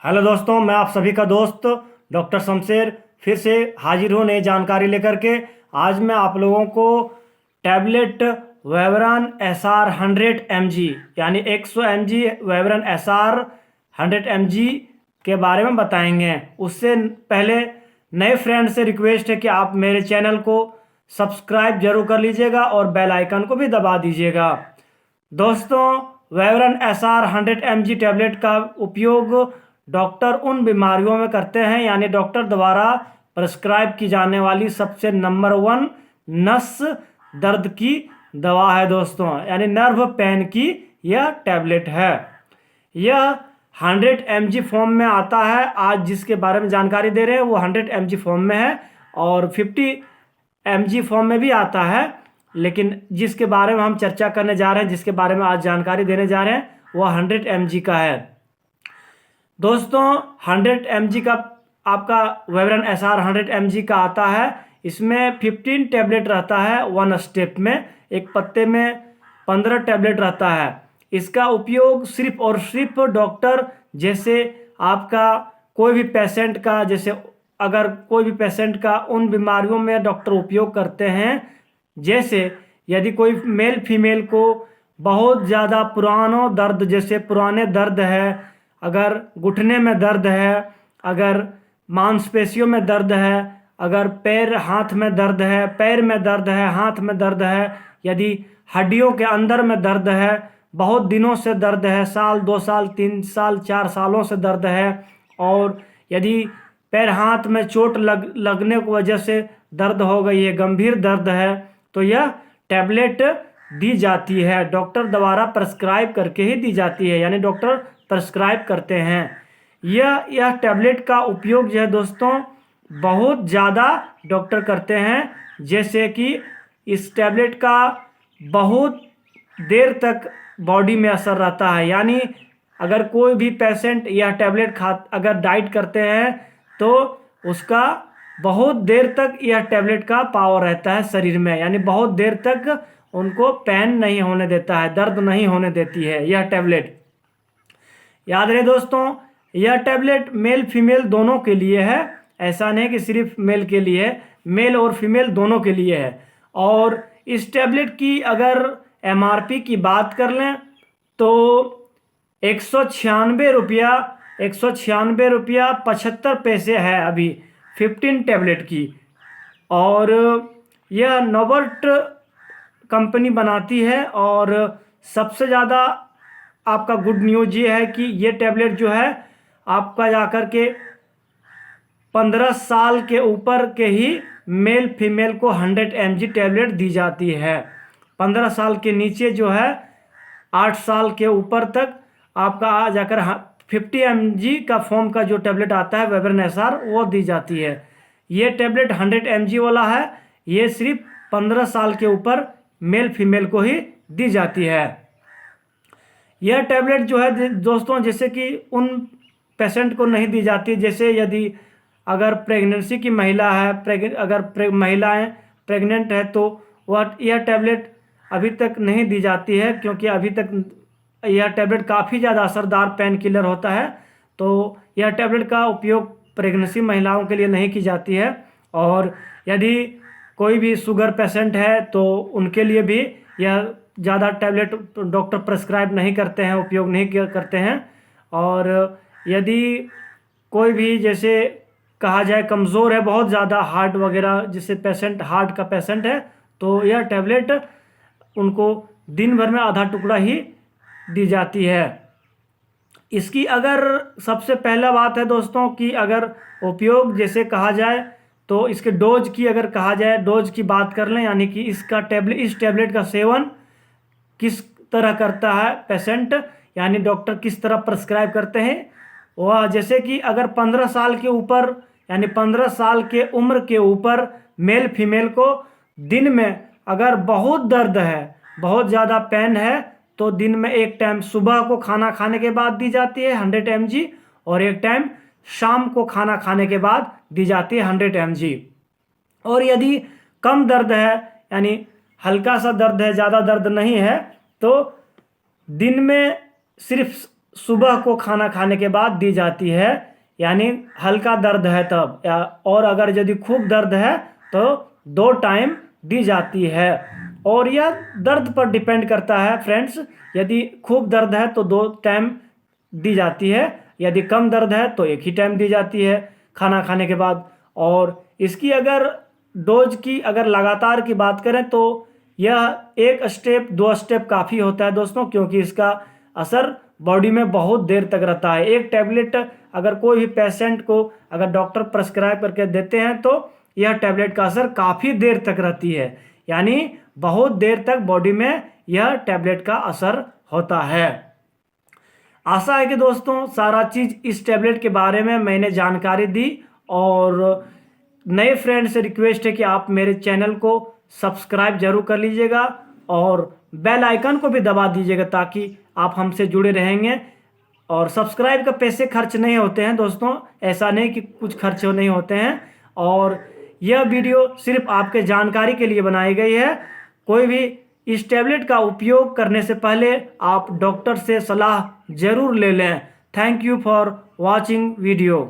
Hello दोस्तों, मैं आप सभी का दोस्त डॉक्टर शमशेर फिर से हाजिर हूँ नई जानकारी लेकर के। आज मैं आप लोगों को टैबलेट वेवरन एस आर 100 mg यानी 100 mg वेवरन एस आर 100 mg के बारे में बताएंगे। उससे पहले नए फ्रेंड से रिक्वेस्ट है कि आप मेरे चैनल को सब्सक्राइब जरूर कर लीजिएगा और बेल आइकन को भी दबा दीजिएगा। दोस्तों, वेवरन एस आर 100 mg टैबलेट का उपयोग डॉक्टर उन बीमारियों में करते हैं, यानी डॉक्टर द्वारा प्रिस्क्राइब की जाने वाली सबसे नंबर 1 नस दर्द की दवा है दोस्तों, यानी नर्व पेन की यह टैबलेट है। यह 100 mg फॉर्म में आता है। आज जिसके बारे में जानकारी दे रहे हैं वो 100 mg फॉर्म में है और 50 mg फॉर्म में भी आता है, लेकिन जिसके बारे में हम चर्चा करने जा रहे हैं, जिसके बारे में आज जानकारी देने जा रहे हैं, वह 100 mg का है। दोस्तों, 100 mg का आपका वेवरन एस आर 100 mg का आता है। इसमें 15 टैबलेट रहता है 1 स्टेप में, एक पत्ते में 15 टैबलेट रहता है। इसका उपयोग सिर्फ और सिर्फ डॉक्टर, जैसे आपका कोई भी पेशेंट का, जैसे अगर कोई भी पेशेंट का उन बीमारियों में डॉक्टर उपयोग करते हैं, जैसे यदि कोई मेल फीमेल को बहुत ज़्यादा पुराना दर्द, जैसे पुराने दर्द है, अगर घुटने में दर्द है, अगर मांसपेशियों में दर्द है, अगर पैर हाथ में दर्द है, पैर में दर्द है, हाथ में दर्द है, यदि हड्डियों के अंदर में दर्द है, बहुत दिनों से दर्द है, साल 2 साल 3 साल 4 सालों से दर्द है, और यदि पैर हाथ में चोट लगने की वजह से दर्द हो गई है, गंभीर दर्द है, तो यह टैबलेट दी जाती है। डॉक्टर द्वारा प्रिस्क्राइब करके ही दी जाती है, यानी डॉक्टर प्रिस्क्राइब करते हैं। यह टैबलेट का उपयोग जो है दोस्तों बहुत ज़्यादा डॉक्टर करते हैं, जैसे कि इस टैबलेट का बहुत देर तक बॉडी में असर रहता है। यानी अगर कोई भी पेशेंट यह टैबलेट अगर डाइट करते हैं तो उसका बहुत देर तक यह टैबलेट का पावर रहता है शरीर में, यानी बहुत देर तक उनको पेन नहीं होने देता है, दर्द नहीं होने देती है यह टैबलेट। याद रहे दोस्तों, यह टैबलेट मेल फीमेल दोनों के लिए है, ऐसा नहीं कि सिर्फ मेल के लिए है, मेल और फीमेल दोनों के लिए है। और इस टैबलेट की अगर MRP की बात कर लें तो 196 रुपया 75 पैसे है अभी 15 टैबलेट की। और यह नोवर्ट कंपनी बनाती है। और सबसे ज़्यादा आपका गुड न्यूज़ ये है कि ये टैबलेट जो है आपका जाकर के 15 साल के ऊपर के ही मेल फीमेल को 100 mg टैबलेट दी जाती है। 15 साल के नीचे जो है 8 साल के ऊपर तक आपका आ जाकर 50 mg का फॉर्म का जो टैबलेट आता है वेवरन एस आर, वो दी जाती है। ये टैबलेट 100 mg वाला है, ये सिर्फ 15 साल के ऊपर मेल फीमेल को ही दी जाती है। यह टैबलेट जो है दोस्तों, जैसे कि उन पेशेंट को नहीं दी जाती, जैसे यदि अगर प्रेगनेंसी की महिला है, अगर महिलाएं प्रेग्नेंट है तो वह यह टैबलेट अभी तक नहीं दी जाती है, क्योंकि अभी तक यह टैबलेट काफ़ी ज़्यादा असरदार पेन किलर होता है, तो यह टैबलेट का उपयोग प्रेगनेंसी महिलाओं के लिए नहीं की जाती है। और यदि कोई भी शुगर पेशेंट है तो उनके लिए भी यह ज़्यादा टैबलेट डॉक्टर प्रिस्क्राइब नहीं करते हैं, उपयोग नहीं करते हैं। और यदि कोई भी जैसे कहा जाए कमज़ोर है बहुत ज़्यादा, हार्ट वगैरह, जैसे पेशेंट हार्ट का पेशेंट है, तो यह टैबलेट उनको दिन भर में आधा टुकड़ा ही दी जाती है। इसकी अगर सबसे पहला बात है दोस्तों कि अगर उपयोग जैसे कहा जाए तो इसके डोज की अगर कहा जाए, डोज की बात कर लें, यानी कि इस टैबलेट का सेवन किस तरह करता है पेशेंट, यानी डॉक्टर किस तरह प्रिस्क्राइब करते हैं वह, जैसे कि अगर 15 साल के ऊपर, यानी 15 साल के उम्र के ऊपर मेल फीमेल को दिन में अगर बहुत दर्द है, बहुत ज़्यादा पेन है, तो दिन में एक टाइम सुबह को खाना खाने के बाद दी जाती है 100 mg, और एक टाइम शाम को खाना खाने के बाद दी जाती है 100 mg। और यदि कम दर्द है, यानी हल्का सा दर्द है, ज़्यादा दर्द नहीं है, तो दिन में सिर्फ सुबह को खाना खाने के बाद दी जाती है, यानी हल्का दर्द है तब, और अगर यदि खूब दर्द है तो 2 टाइम दी जाती है। और यह दर्द पर डिपेंड करता है फ्रेंड्स, यदि खूब दर्द है तो 2 टाइम दी जाती है, यदि कम दर्द है तो 1 ही टाइम दी जाती है खाना खाने के बाद। और इसकी अगर डोज की अगर लगातार की बात करें तो यह 1 स्टेप 2 स्टेप काफ़ी होता है दोस्तों, क्योंकि इसका असर बॉडी में बहुत देर तक रहता है। एक टैबलेट अगर कोई भी पेशेंट को अगर डॉक्टर प्रेस्क्राइब करके देते हैं तो यह टैबलेट का असर काफ़ी देर तक रहती है, यानी बहुत देर तक बॉडी में यह टैबलेट का असर होता है। आशा है कि दोस्तों सारा चीज़ इस टैबलेट के बारे में मैंने जानकारी दी, और नए फ्रेंड से रिक्वेस्ट है कि आप मेरे चैनल को सब्सक्राइब जरूर कर लीजिएगा और बेल आइकन को भी दबा दीजिएगा ताकि आप हमसे जुड़े रहेंगे। और सब्सक्राइब का पैसे खर्च नहीं होते हैं दोस्तों, ऐसा नहीं कि कुछ खर्च नहीं होते हैं। और यह वीडियो सिर्फ आपके जानकारी के लिए बनाई गई है। कोई भी इस टैबलेट का उपयोग करने से पहले आप डॉक्टर से सलाह जरूर ले लें। Thank you for watching video.